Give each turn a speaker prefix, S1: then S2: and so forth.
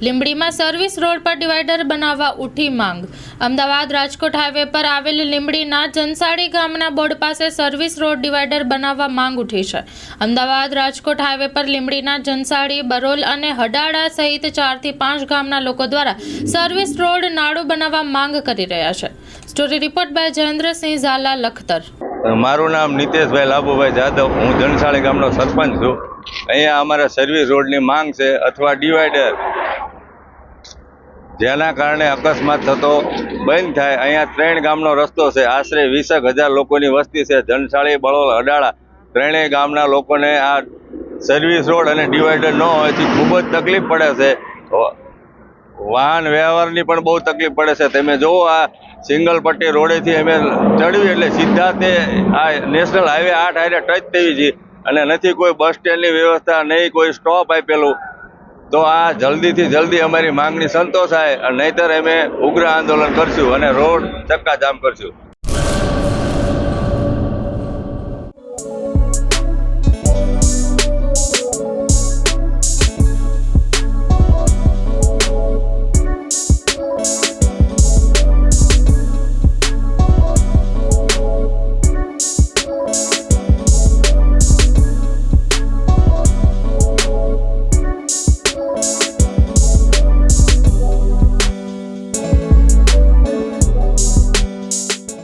S1: લીંબડીમાં service road પર divider બનાવવા ઉઠી માંગ। અમદાવાદ રાજકોટ હાઈવે પર આવેલ લીંબડીના જનસાડી ગામના બોર્ડ પાસે સર્વિસ રોડ ડિવાઈડર બનાવવા માંગ ઉઠી છે। અમદાવાદ રાજકોટ હાઈવે પર લીંબડીના જનસાડી, બરોલ અને હડાળા સહિત 4 થી 5 ગામના લોકો દ્વારા સર્વિસ રોડ નાળું બનાવવા માંગ કરી રહ્યા છે। Story report by Jayendrasinh Zala, Lakhtar.
S2: મારું નામ નિતેશભાઈ લાભુભાઈ જાદવ, હું જનસાડી ગામનો સરપંચ છું। અહીંયા અમારે સર્વિસ રોડની માંગ છે અથવા ડિવાઈડર, જેના કારણે અકસ્માત થતો બંધ થાય। અહીંયા 3 ગામનો રસ્તો છે, આશરે 20,000 લોકોની વસ્તી છે। જનસાડી, બળોલ, અડાળા ત્રણેય ગામના લોકોને આ સર્વિસ રોડ અને ડિવાઈડર ન હોવાથી ખૂબ જ તકલીફ પડે છે। વાહન વ્યવહારની પણ બહુ તકલીફ પડે છે। તમે જુઓ, આ સિંગલ પટ્ટી રોડેથી અમે ચડવી એટલે સીધા તે આ નેશનલ હાઈવે 8 હાઈવે ટચ થઈ છે અને નથી કોઈ બસ સ્ટેન્ડની વ્યવસ્થા, નહીં કોઈ સ્ટોપ આપેલું। તો આ જલ્દીથી જલ્દી અમારી માંગણી સંતોષાય, નહીંતર અમે ઉગ્ર આંદોલન કરશું અને રોડ ચક્કાજામ કરશું।